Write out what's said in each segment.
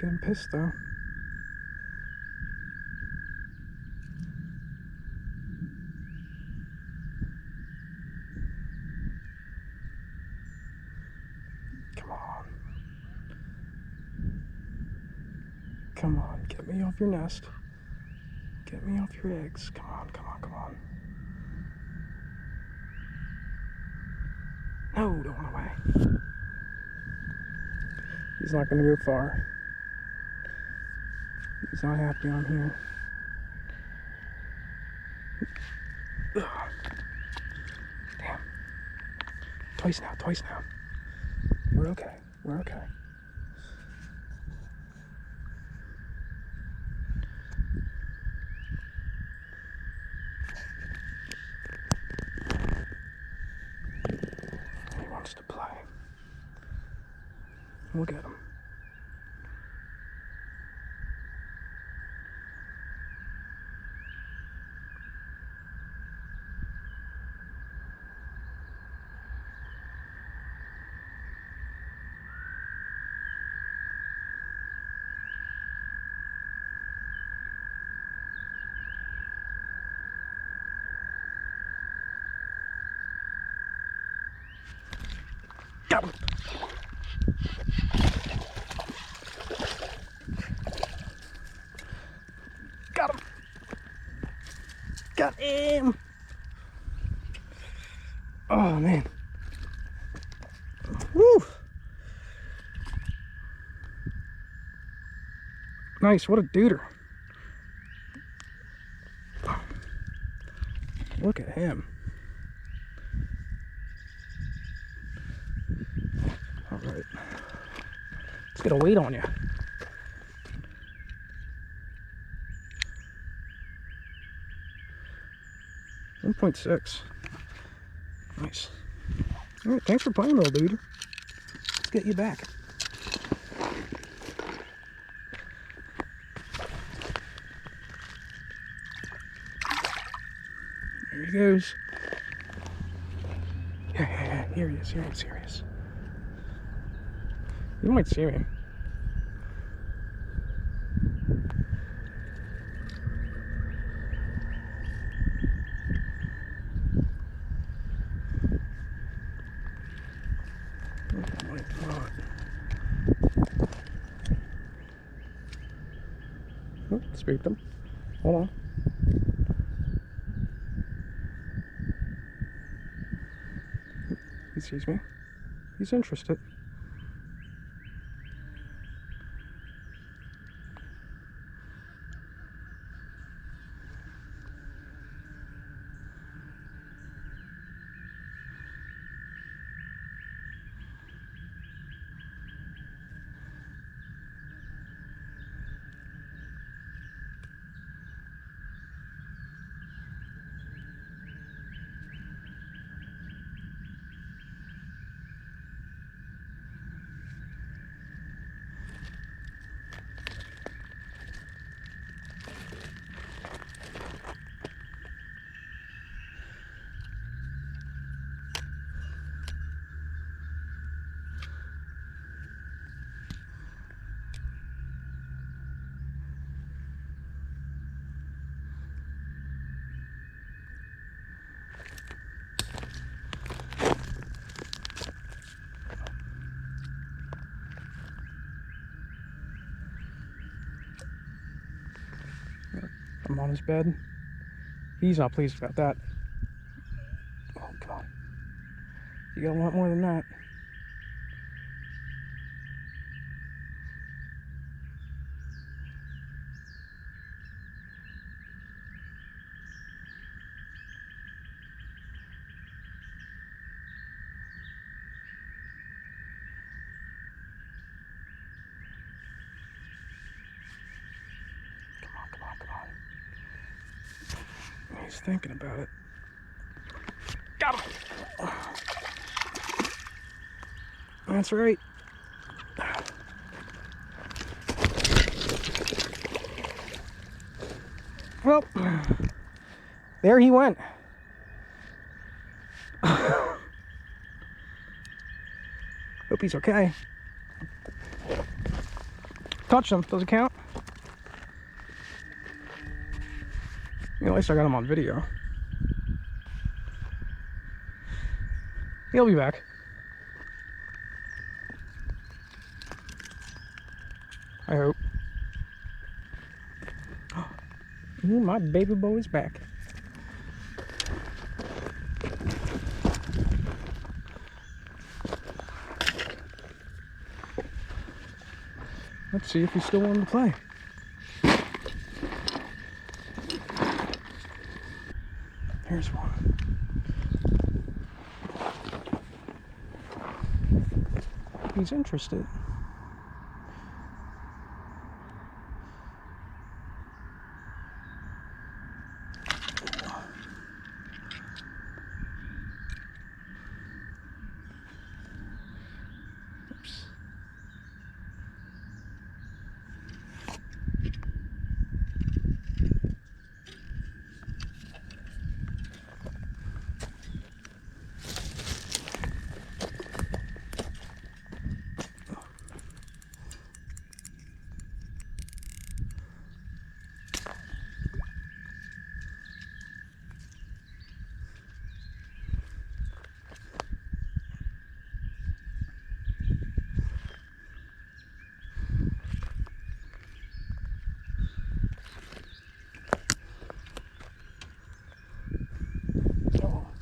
getting pissed though. Come on. Come on, get me off your nest. Get me off your eggs. Come on, come on, come on. No, don't run away. He's not gonna go far. He's not happy I'm here. Ugh. Damn. Twice now, twice now. We're okay, we're okay. He wants to play. We'll get him. Got him. Got him. Got him. Oh, man. Woo. Nice. What a duder. Look at him. All right. Let's get a weight on you. .6. Nice. All right, thanks for playing, little dude. Let's get you back. There he goes. Yeah. Here he is. Here he is. Here he is. You might see me. Oh, spooked him. Hold on. He sees me. He's interested. I'm on his bed. He's not pleased about that. Oh, come on. You gotta want more than that. Come on. He's thinking about it. Got him! That's right. Well, there he went. Hope he's okay. touch them. Does it count? You know, at least I got him on video. He'll be back. I hope. Ooh, my baby boy's back. Let's see if he's still wanting to play. Here's one. He's interested. Oops.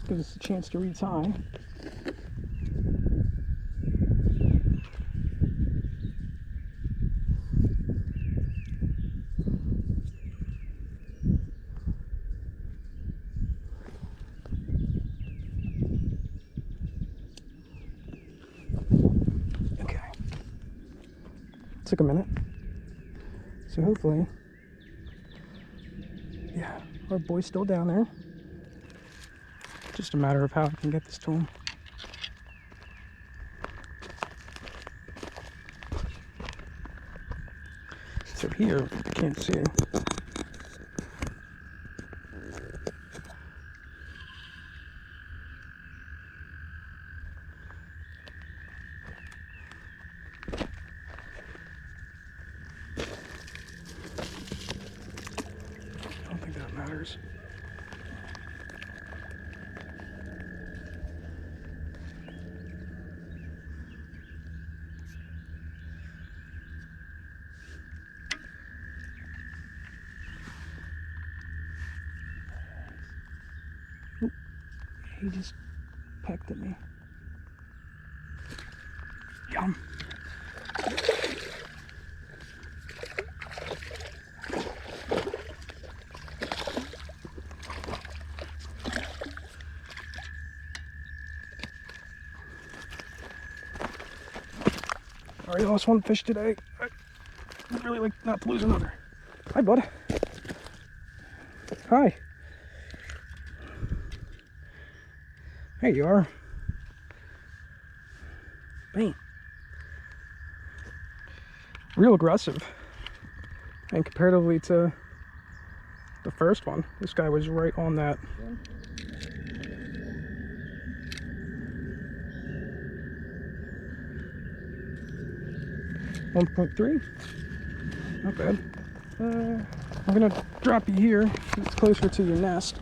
Gives us a chance to retie. Okay. Took a minute. So hopefully, yeah, our boy's still down there. Just a matter of how I can get this to him. So here, I can't see. I don't think that matters. He just pecked at me. Yum. Already lost one fish today. I'd really like not to lose another. Hi, bud. Hi. There you are. Bang. Real aggressive. And comparatively to the first one, this guy was right on that. Yeah. 1.3. Not bad. I'm gonna drop you here. It's closer to your nest.